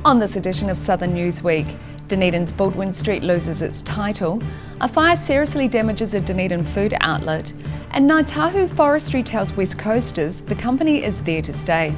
On this edition of Southern Newsweek, Dunedin's Baldwin Street loses its title, a fire seriously damages a Dunedin food outlet, and Tahu Forestry tells West Coasters the company is there to stay.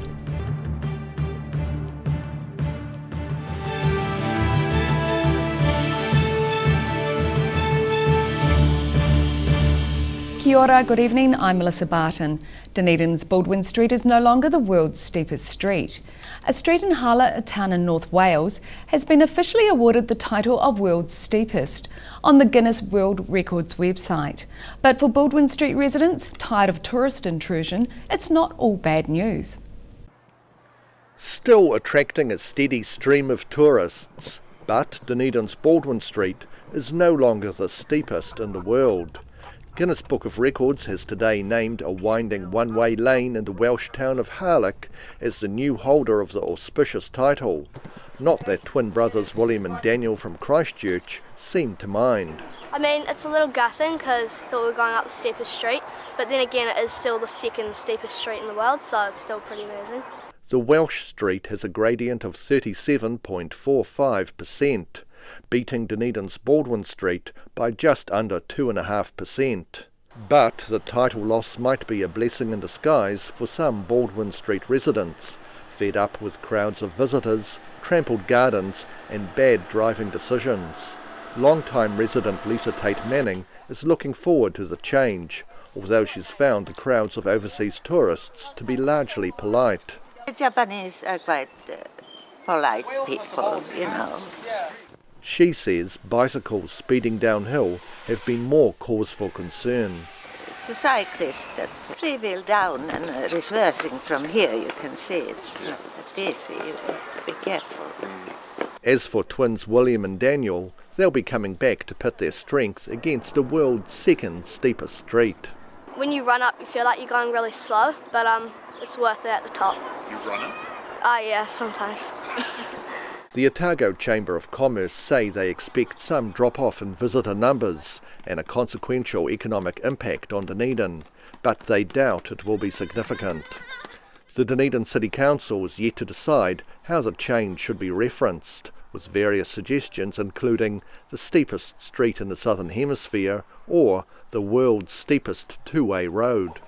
Kia ora, good evening, I'm Melissa Barton. Dunedin's Baldwin Street is no longer the world's steepest street. A street in Hala, a town in North Wales, has been officially awarded the title of world's steepest on the Guinness World Records website. But for Baldwin Street residents tired of tourist intrusion, it's not all bad news. Still attracting a steady stream of tourists, but Dunedin's Baldwin Street is no longer the steepest in the world. Guinness Book of Records has today named a winding one-way lane in the Welsh town of Harlech as the new holder of the auspicious title. Not that twin brothers William and Daniel from Christchurch seemed to mind. I mean, it's a little gutting because I thought we were going up the steepest street, but then again it is still the second steepest street in the world, so it's still pretty amazing. The Welsh street has a gradient of 37.45%. beating Dunedin's Baldwin Street by just under 2.5%. But the title loss might be a blessing in disguise for some Baldwin Street residents, fed up with crowds of visitors, trampled gardens and bad driving decisions. Long-time resident Lisa Tate Manning is looking forward to the change, although she's found the crowds of overseas tourists to be largely polite. The Japanese are quite polite people, you know. She says bicycles speeding downhill have been more cause for concern. It's a cyclist that three-wheel down and reversing from here, you can see it's not that easy, you have to be careful. As for twins William and Daniel, they'll be coming back to pit their strength against the world's second steepest street. When you run up you feel like you're going really slow, but it's worth it at the top. You run up? Yeah, sometimes. The Otago Chamber of Commerce say they expect some drop-off in visitor numbers and a consequential economic impact on Dunedin, but they doubt it will be significant. The Dunedin City Council is yet to decide how the change should be referenced, with various suggestions including the steepest street in the Southern Hemisphere or the world's steepest two-way road.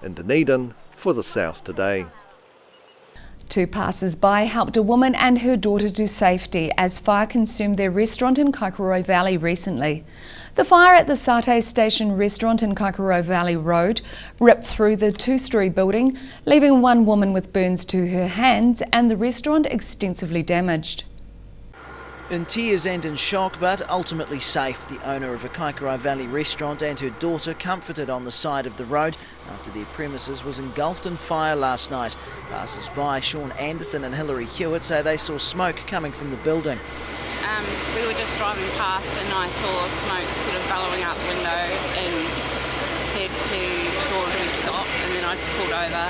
In Dunedin, for the South Today. Two passers-by helped a woman and her daughter to safety as fire consumed their restaurant in Kaikorai Valley recently. The fire at the Satay Station restaurant in Kaikorai Valley Road ripped through the two-storey building, leaving one woman with burns to her hands and the restaurant extensively damaged. In tears and in shock, but ultimately safe, the owner of a Kaikorai Valley restaurant and her daughter comforted on the side of the road after their premises was engulfed in fire last night. Passers-by Sean Anderson and Hilary Hewitt say they saw smoke coming from the building. We were just driving past and I saw smoke sort of bellowing out the window and said to Sean to stop, and then I just pulled over.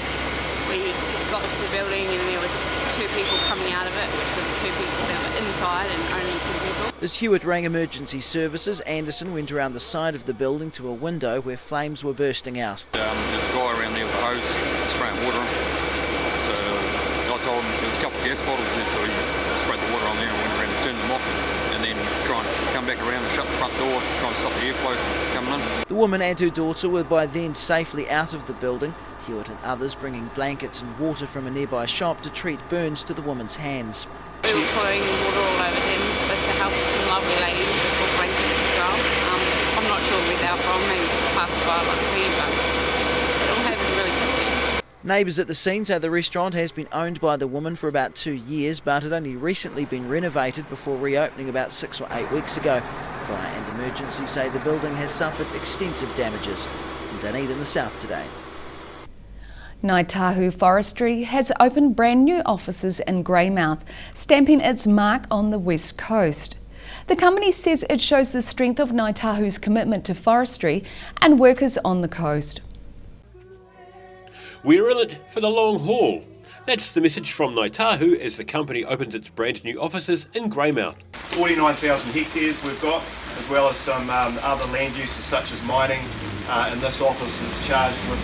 We got to the building and there was two people coming out of it, which were the two people that were inside and only two people. As Hewitt rang emergency services, Anderson went around the side of the building to a window where flames were bursting out. There's a guy around there with a hose spraying water on. So I told him there was a couple of gas bottles there, so he sprayed the water on there and went around and turned them off and then try and come back around and shut the front door, try and stop the airflow coming in. The woman and her daughter were by then safely out of the building. Hewitt and others bringing blankets and water from a nearby shop to treat burns to the woman's hands. We were pouring water all over them with the help of some lovely ladies that brought blankets as well. I'm not sure where they're from, maybe just passed by like me, but it all happened really quickly. Neighbours at the scene say the restaurant has been owned by the woman for about 2 years, but had only recently been renovated before reopening about 6 or 8 weeks ago. Fire and emergency say the building has suffered extensive damages. In Dunedin, the South Today. Tahu Forestry has opened brand new offices in Greymouth, stamping its mark on the West Coast. The company says it shows the strength of Tahu's commitment to forestry and workers on the coast. We're in it for the long haul. That's the message from Tahu as the company opens its brand new offices in Greymouth. 49,000 hectares we've got, as well as some other land uses such as mining, and this office is charged with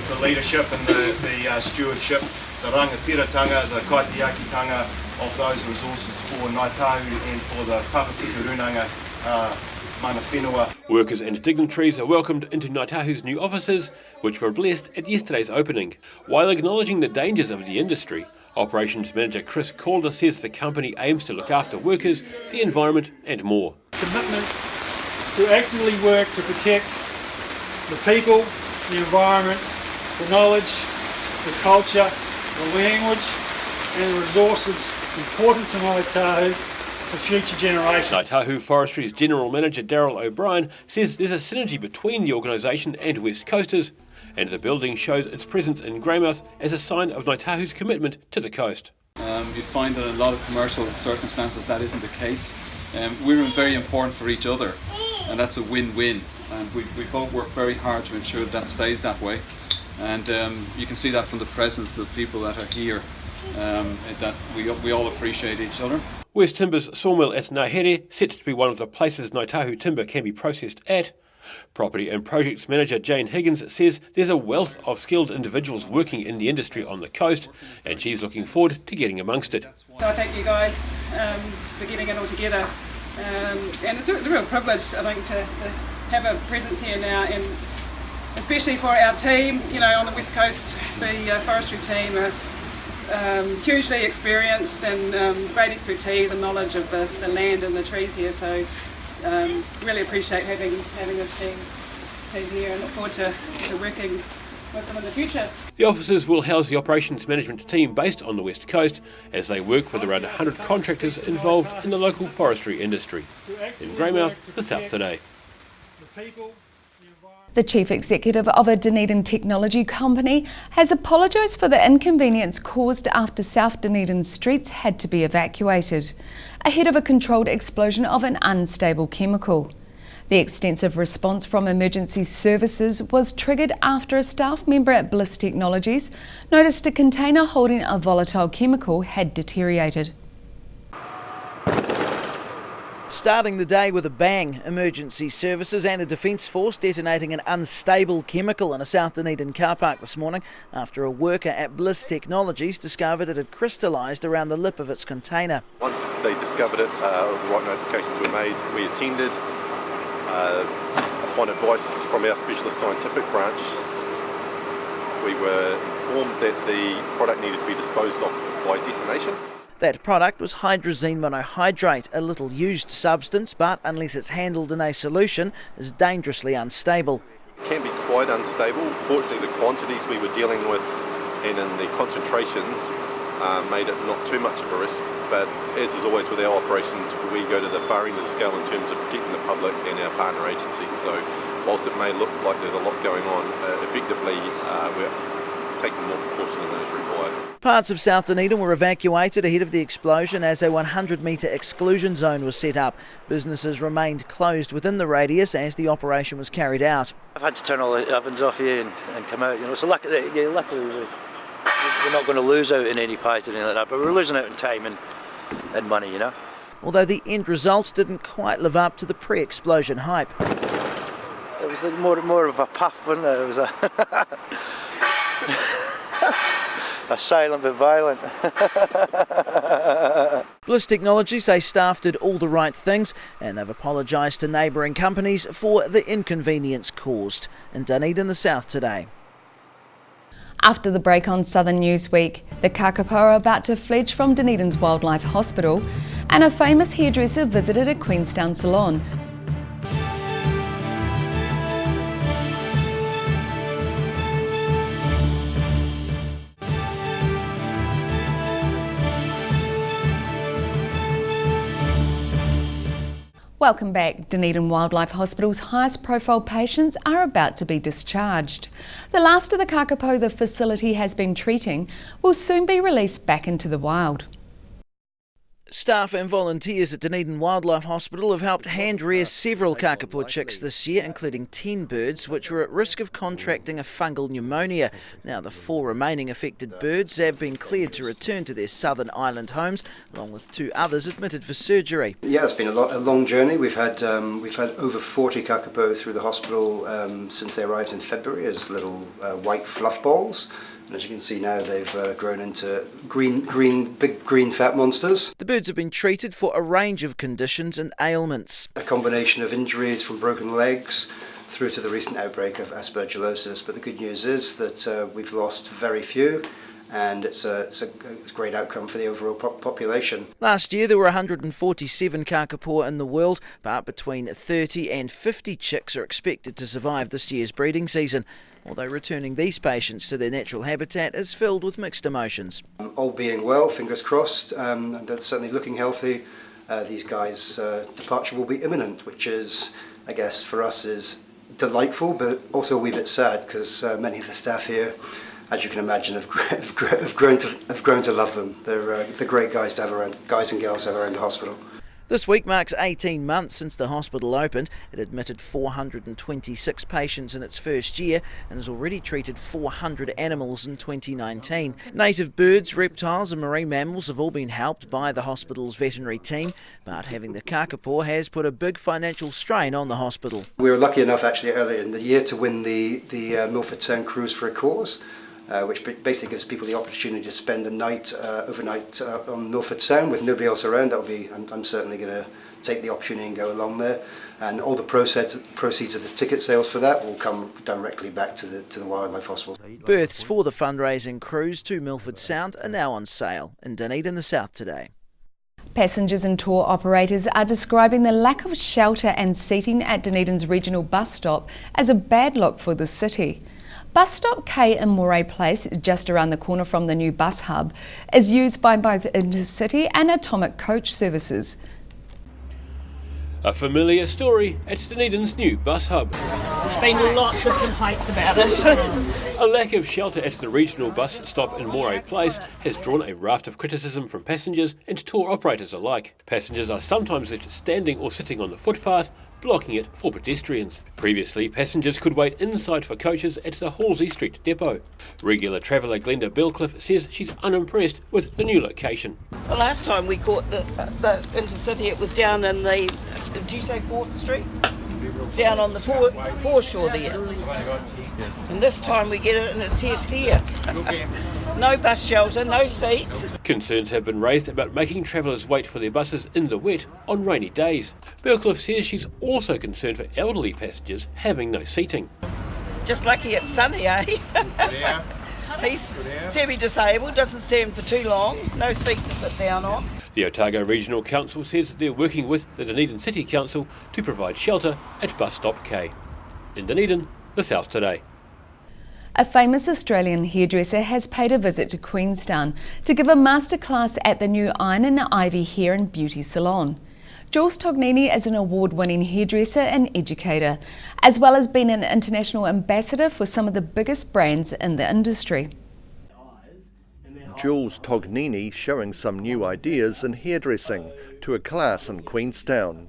the leadership and the stewardship the rangatiratanga, the kaitiakitanga of those resources for Ngāi Tahu and for the Potiki Poi mana whenua. Workers and dignitaries are welcomed into Ngāi Tahu's new offices, which were blessed at yesterday's opening. While acknowledging the dangers of the industry, Operations Manager Chris Calder says the company aims to look after workers, the environment and more. Commitment to actively work to protect the people, the environment, the knowledge, the culture, the language and the resources important to Ngāi Tahu for future generations. Tahu Forestry's General Manager Daryl O'Brien says there's a synergy between the organisation and West Coasters, and the building shows its presence in Greymouth as a sign of Ngāi Tahu's commitment to the coast. You find that in a lot of commercial circumstances that isn't the case. We're very important for each other, and that's a win-win, and we both work very hard to ensure that stays that way, and you can see that from the presence of the people that are here, that we all appreciate each other. West Timber's sawmill at Ngāhere, set to be one of the places Ngāi Tahu timber can be processed at. Property and Projects Manager Jane Higgins says there's a wealth of skilled individuals working in the industry on the coast, and she's looking forward to getting amongst it. So I thank you guys for getting it all together, and it's a real privilege, I think, to have a presence here now, and especially for our team, you know, on the West Coast. The forestry team are hugely experienced and great expertise and knowledge of the land and the trees here, so really appreciate having this team here and look forward to working with them in the future. The offices will house the operations management team based on the West Coast as they work with around 100 contractors involved in the local forestry industry. In Greymouth, the South Today. The chief executive of a Dunedin technology company has apologised for the inconvenience caused after South Dunedin streets had to be evacuated, ahead of a controlled explosion of an unstable chemical. The extensive response from emergency services was triggered after a staff member at Bliss Technologies noticed a container holding a volatile chemical had deteriorated. Starting the day with a bang, emergency services and the Defence Force detonating an unstable chemical in a South Dunedin car park this morning after a worker at Bliss Technologies discovered it had crystallised around the lip of its container. Once they discovered it, the right notifications were made. We attended. Upon advice from our specialist scientific branch, we were informed that the product needed to be disposed of by detonation. That product was hydrazine monohydrate, a little used substance, but unless it's handled in a solution, is dangerously unstable. It can be quite unstable. Fortunately, the quantities we were dealing with and in the concentrations made it not too much of a risk, but as is always with our operations, we go to the far end of the scale in terms of protecting the public and our partner agencies. So whilst it may look like there's a lot going on, effectively we're taking more precaution than is required. Parts of South Dunedin were evacuated ahead of the explosion as a 100-metre exclusion zone was set up. Businesses remained closed within the radius as the operation was carried out. I've had to turn all the ovens off here and come out, you know, so luckily we're not going to lose out in any pies or anything like that, but we're losing out in time and money, you know. Although the end result didn't quite live up to the pre-explosion hype. It was more of a puff, wasn't it? It was a silent but violent. Bliss Technologies say staff did all the right things and they've apologised to neighbouring companies for the inconvenience caused. In Dunedin, the South Today. After the break on Southern Newsweek, the Kaka are about to fledge from Dunedin's Wildlife Hospital, and a famous hairdresser visited a Queenstown salon. Welcome back. Dunedin Wildlife Hospital's highest profile patients are about to be discharged. The last of the kakapo the facility has been treating will soon be released back into the wild. Staff and volunteers at Dunedin Wildlife Hospital have helped hand rear several kakapo chicks this year, including 10 birds which were at risk of contracting a fungal pneumonia. Now the 4 remaining affected birds have been cleared to return to their southern island homes, along with 2 others admitted for surgery. Yeah, it's been a long journey. We've had over 40 kakapo through the hospital since they arrived in February as little white fluff balls. And as you can see now, they've grown into big green fat monsters. The birds have been treated for a range of conditions and ailments. A combination of injuries from broken legs through to the recent outbreak of aspergillosis. But the good news is that we've lost very few, and it's a great outcome for the overall population. Last year there were 147 Kaka Poi in the world, but between 30 and 50 chicks are expected to survive this year's breeding season. Although returning these patients to their natural habitat is filled with mixed emotions. All being well, fingers crossed, they're certainly looking healthy. These guys' departure will be imminent, which is, I guess, for us is delightful, but also a wee bit sad because many of the staff here, as you can imagine, have grown to love them. They're great guys to have around, guys and girls to have around the hospital. This week marks 18 months since the hospital opened. It admitted 426 patients in its first year and has already treated 400 animals in 2019. Native birds, reptiles and marine mammals have all been helped by the hospital's veterinary team, but having the Kaka Poi has put a big financial strain on the hospital. We were lucky enough actually earlier in the year to win the Milford Sound Cruise for a Cause, which basically gives people the opportunity to spend a night overnight on Milford Sound with nobody else around. I'm certainly going to take the opportunity and go along there, and all the proceeds of the ticket sales for that will come directly back to the Wildlife Hospital. Berths for the fundraising cruise to Milford Sound are now on sale in Dunedin, the south today. Passengers and tour operators are describing the lack of shelter and seating at Dunedin's regional bus stop as a bad look for the city. Bus stop K in Moray Place, just around the corner from the new bus hub, is used by both intercity and atomic coach services. A familiar story at Dunedin's new bus hub. There's been lots of complaints about it. A lack of shelter at the regional bus stop in Moray Place has drawn a raft of criticism from passengers and tour operators alike. Passengers are sometimes left standing or sitting on the footpath, blocking it for pedestrians. Previously, passengers could wait inside for coaches at the Halsey Street depot. Regular traveller Glenda Bellcliffe says she's unimpressed with the new location. The last time we caught the intercity, it was down in the, did you say 4th Street? Down on the foreshore there. And this time we get it and it says here. No bus shelter, no seats. Concerns have been raised about making travellers wait for their buses in the wet on rainy days. Bellcliffe says she's also concerned for elderly passengers having no seating. Just lucky it's sunny, eh? He's semi-disabled, doesn't stand for too long, no seat to sit down on. The Otago Regional Council says they're working with the Dunedin City Council to provide shelter at bus stop K. In Dunedin, the South Today. A famous Australian hairdresser has paid a visit to Queenstown to give a masterclass at the new Iron and Ivy Hair and Beauty Salon. Jules Tognini is an award-winning hairdresser and educator, as well as being an international ambassador for some of the biggest brands in the industry. Jules Tognini showing some new ideas in hairdressing to a class in Queenstown.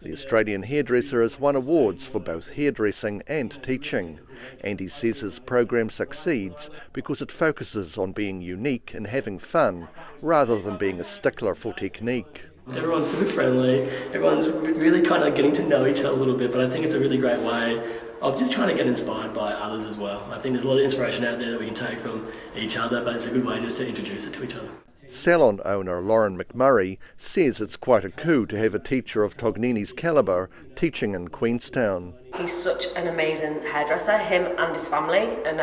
The Australian hairdresser has won awards for both hairdressing and teaching, and he says his program succeeds because it focuses on being unique and having fun rather than being a stickler for technique. Everyone's super friendly, everyone's really kind of getting to know each other a little bit, but I think it's a really great way of just trying to get inspired by others as well. I think there's a lot of inspiration out there that we can take from each other, but it's a good way just to introduce it to each other. Salon owner Lauren McMurray says it's quite a coup to have a teacher of Tognini's calibre teaching in Queenstown. He's such an amazing hairdresser, him and his family, and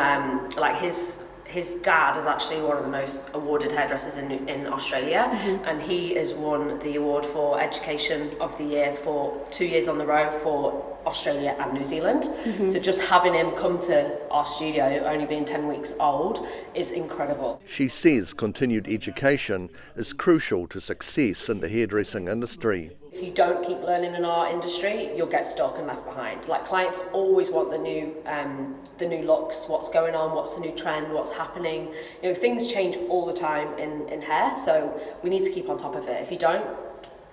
his dad is actually one of the most awarded hairdressers in Australia, and he has won the award for Education of the Year for 2 years on the row for Australia and New Zealand. So just having him come to our studio, only being 10 weeks old, is incredible. She says continued education is crucial to success in the hairdressing industry. If you don't keep learning in our industry, you'll get stuck and left behind. Like, clients always want the new looks, what's going on, what's the new trend, what's happening. You know, things change all the time in hair, so we need to keep on top of it. If you don't,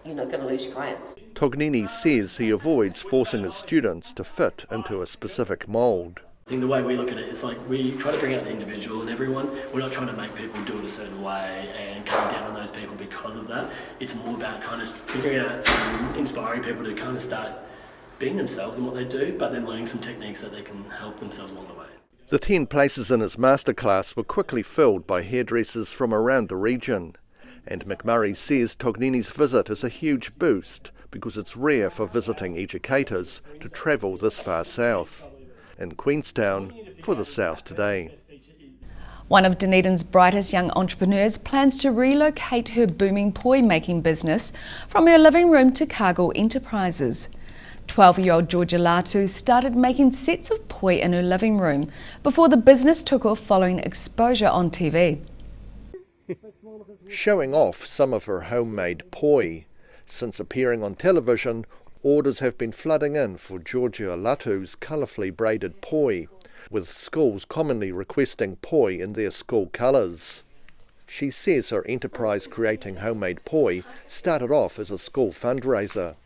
you're not going to lose your clients. Tognini says he avoids forcing his students to fit into a specific mould. I think the way we look at it is like we try to bring out the individual in everyone. We're not trying to make people do it a certain way and come down on those people because of that. It's more about kind of figuring out and inspiring people to kind of start being themselves in what they do, but then learning some techniques that they can help themselves along the way. The 10 places in his masterclass were quickly filled by hairdressers from around the region, and McMurray says Tognini's visit is a huge boost because it's rare for visiting educators to travel this far south. In Queenstown, for the South Today. One of Dunedin's brightest young entrepreneurs plans to relocate her booming poi making business from her living room to Cargill Enterprises. 12-year-old Georgia Latu started making sets of poi in her living room before the business took off following exposure on TV. Showing off some of her homemade poi. Since appearing on television, orders have been flooding in for Georgia Latu's colourfully braided poi, with schools commonly requesting poi in their school colours. She says her enterprise creating homemade poi started off as a school fundraiser.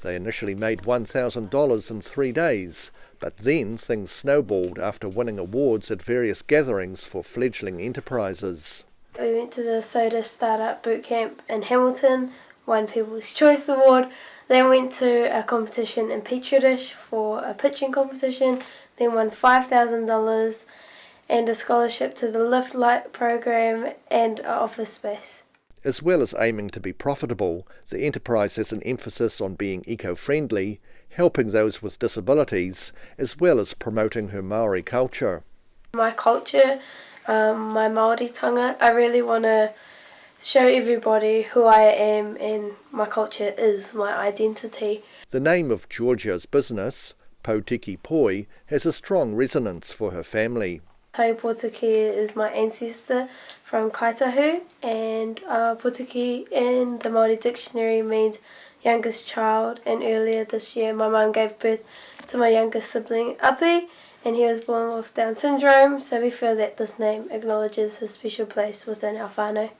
They initially made $1,000 in 3 days, but then things snowballed after winning awards at various gatherings for fledgling enterprises. We went to the Soda Startup Bootcamp in Hamilton, won People's Choice Award, then went to a competition in Petri Dish for a pitching competition, then won $5,000 and a scholarship to the Lift Light program and an office space. As well as aiming to be profitable, the enterprise has an emphasis on being eco-friendly, helping those with disabilities, as well as promoting her Maori culture. My culture, my Māoritanga, I really want to show everybody who I am, and my culture is my identity. The name of Georgia's business, Potiki Poi, has a strong resonance for her family. Tahu Potiki is my ancestor from Kaitahu, and Potiki in the Māori dictionary means youngest child, and earlier this year my mum gave birth to my youngest sibling Api, and he was born with Down syndrome, so we feel that this name acknowledges his special place within our whānau.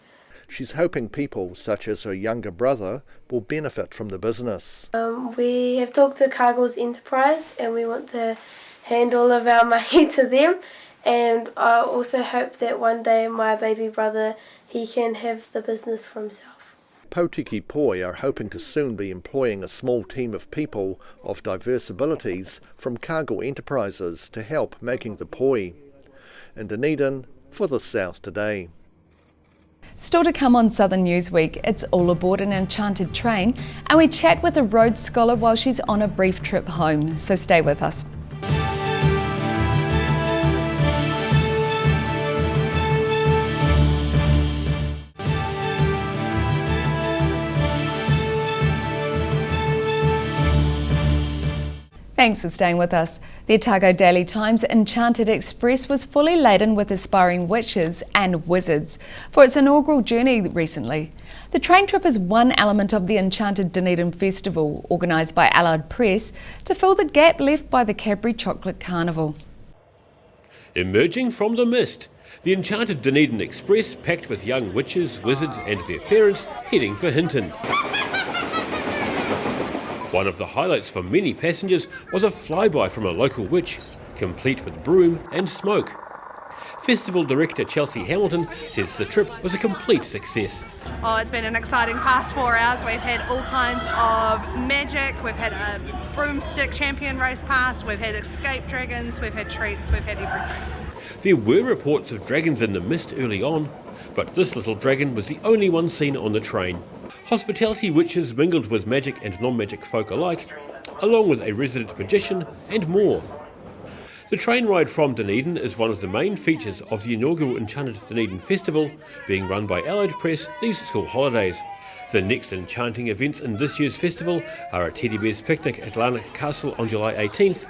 She's hoping people such as her younger brother will benefit from the business. We have talked to Cargill's Enterprise, and we want to hand all of our mahi to them. And I also hope that one day my baby brother, he can have the business for himself. Potiki Poi are hoping to soon be employing a small team of people of diverse abilities from Cargill Enterprises to help making the poi. In Dunedin, for the South Today. Still to come on Southern Newsweek, it's all aboard an Enchanted train, and we chat with a Rhodes scholar while she's on a brief trip home, so stay with us. Thanks for staying with us. The Otago Daily Times Enchanted Express was fully laden with aspiring witches and wizards for its inaugural journey recently. The train trip is one element of the Enchanted Dunedin Festival, organised by Allard Press, to fill the gap left by the Cadbury Chocolate Carnival. Emerging from the mist, the Enchanted Dunedin Express, packed with young witches, wizards and their parents, heading for Hinton. One of the highlights for many passengers was a flyby from a local witch, complete with broom and smoke. Festival director Chelsea Hamilton says the trip was a complete success. Oh, it's been an exciting past 4 hours. We've had all kinds of magic. We've had a broomstick champion race past. We've had escape dragons. We've had treats. We've had everything. There were reports of dragons in the mist early on, but this little dragon was the only one seen on the train. Hospitality witches mingled with magic and non-magic folk alike, along with a resident magician and more. The train ride from Dunedin is one of the main features of the inaugural Enchanted Dunedin Festival, being run by Allied Press these school holidays. The next enchanting events in this year's festival are a Teddy Bear's Picnic at Larnaca Castle on July 18th,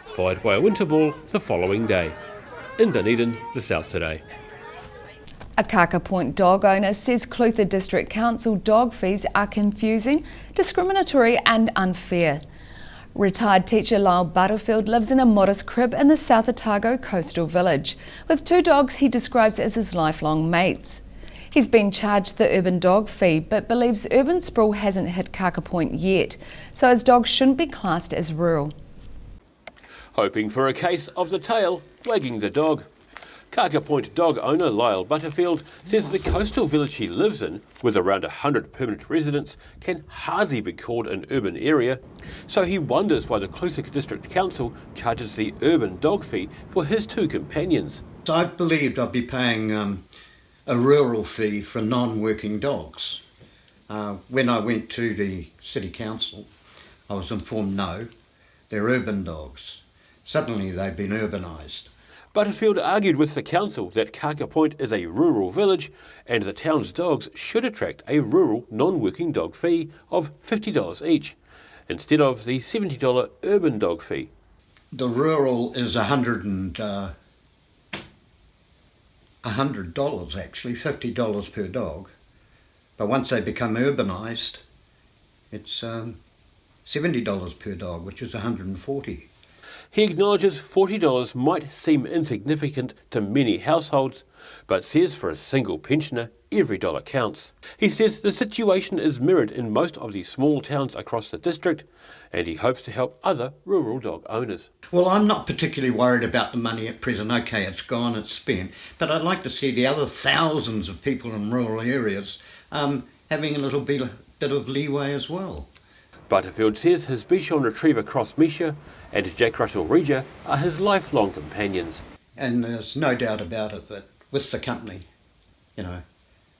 followed by a winter ball the following day. In Dunedin, the South Today. A Kaka Point dog owner says Clutha District Council dog fees are confusing, discriminatory and unfair. Retired teacher Lyle Butterfield lives in a modest crib in the South Otago coastal village, with 2 dogs he describes as his lifelong mates. He's been charged the urban dog fee, but believes urban sprawl hasn't hit Kaka Point yet, so his dogs shouldn't be classed as rural. Hoping for a case of the tail wagging the dog. Kaka Point dog owner Lyle Butterfield says the coastal village he lives in, with around 100 permanent residents, can hardly be called an urban area, so he wonders why the Clutha District Council charges the urban dog fee for his two companions. I believed I'd be paying a rural fee for non-working dogs. When I went to the City Council, I was informed no, they're urban dogs. Suddenly they've been urbanised. Butterfield argued with the council that Kaka Point is a rural village and the town's dogs should attract a rural non-working dog fee of $50 each, instead of the $70 urban dog fee. The rural is $100 actually, $50 per dog. But once they become urbanised, it's $70 per dog, which is $140. He acknowledges $40 might seem insignificant to many households, but says for a single pensioner, every dollar counts. He says the situation is mirrored in most of the small towns across the district, and he hopes to help other rural dog owners. Well, I'm not particularly worried about the money at present. OK, it's gone, it's spent. But I'd like to see the other thousands of people in rural areas having a little bit of leeway as well. Butterfield says his Bichon Retriever Cross Misha and Jack Russell Regia are his lifelong companions. And there's no doubt about it that with the company, you know,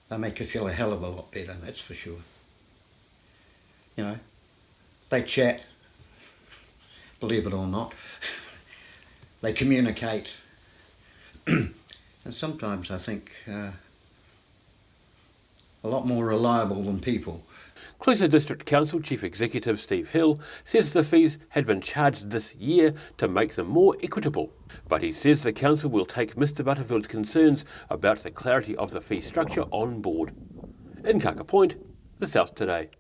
they make you feel a hell of a lot better, that's for sure. You know, they chat, believe it or not. They communicate. And sometimes I think a lot more reliable than people. Clutha District Council Chief Executive Steve Hill says the fees had been charged this year to make them more equitable, but he says the council will take Mr Butterfield's concerns about the clarity of the fee structure on board. In Kaka Point, the South Today.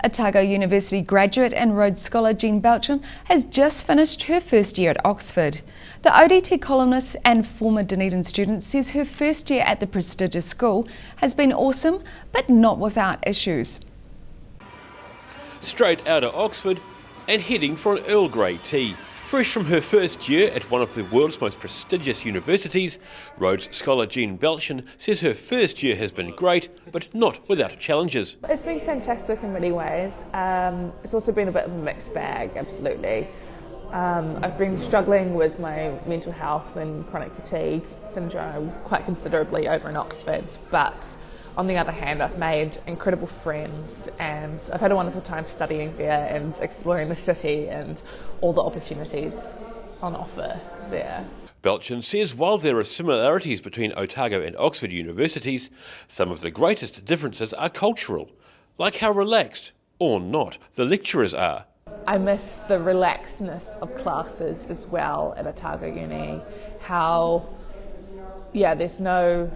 Otago University graduate and Rhodes scholar Jean Belchin has just finished her first year at Oxford. The ODT columnist and former Dunedin student says her first year at the prestigious school has been awesome, but not without issues. Straight out of Oxford and heading for an Earl Grey tea. Fresh from her first year at one of the world's most prestigious universities, Rhodes scholar Jean Belchin says her first year has been great, but not without challenges. It's been fantastic in many ways. It's also been a bit of a mixed bag, absolutely. I've been struggling with my mental health and chronic fatigue syndrome quite considerably over in Oxford, but on the other hand, I've made incredible friends and I've had a wonderful time studying there and exploring the city and all the opportunities on offer there. Belchin says while there are similarities between Otago and Oxford universities, some of the greatest differences are cultural, like how relaxed, or not, the lecturers are. I miss the relaxedness of classes as well at Otago Uni, how, there's no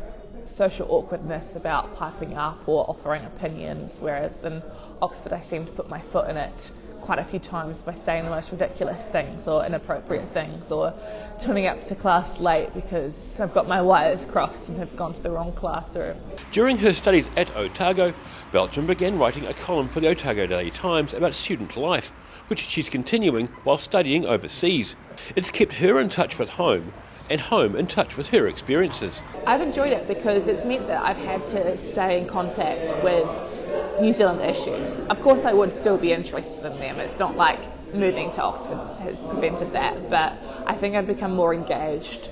social awkwardness about piping up or offering opinions, whereas in Oxford I seem to put my foot in it quite a few times by saying the most ridiculous things or inappropriate things or turning up to class late because I've got my wires crossed and have gone to the wrong classroom. During her studies at Otago, Belchin began writing a column for the Otago Daily Times about student life, which she's continuing while studying overseas. It's kept her in touch with home and home in touch with her experiences. I've enjoyed it because it's meant that I've had to stay in contact with New Zealand issues. Of course I would still be interested in them. It's not like moving to Oxford has prevented that, but I think I've become more engaged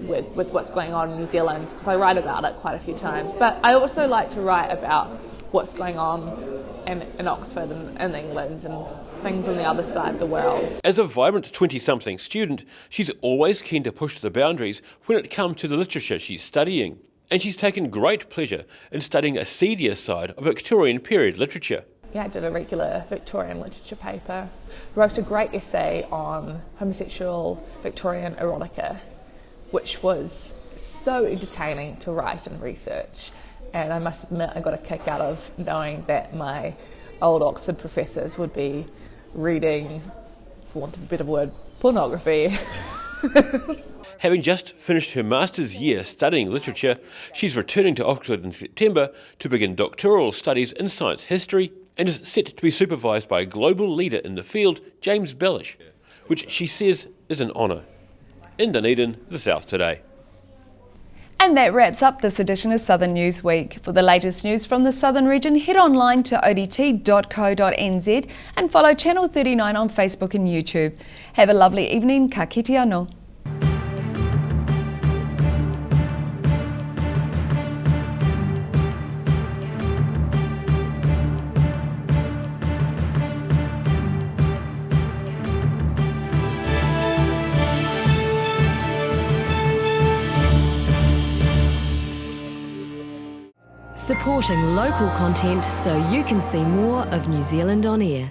with what's going on in New Zealand because I write about it quite a few times. But I also like to write about what's going on in Oxford and in England and things on the other side of the world. As a vibrant 20-something student, she's always keen to push the boundaries when it comes to the literature she's studying. And she's taken great pleasure in studying a seedier side of Victorian period literature. Yeah, I did a regular Victorian literature paper. Wrote a great essay on homosexual Victorian erotica, which was so entertaining to write and research. And I must admit I got a kick out of knowing that my old Oxford professors would be reading, for want of a better word, pornography. Having just finished her master's year studying literature, she's returning to Oxford in September to begin doctoral studies in science history and is set to be supervised by a global leader in the field, James Bellish, which she says is an honour. In Dunedin, the South Today. And that wraps up this edition of Southern News Week. For the latest news from the Southern region, head online to odt.co.nz and follow Channel 39 on Facebook and YouTube. Have a lovely evening. Ka kite anō. Supporting local content so you can see more of New Zealand on air.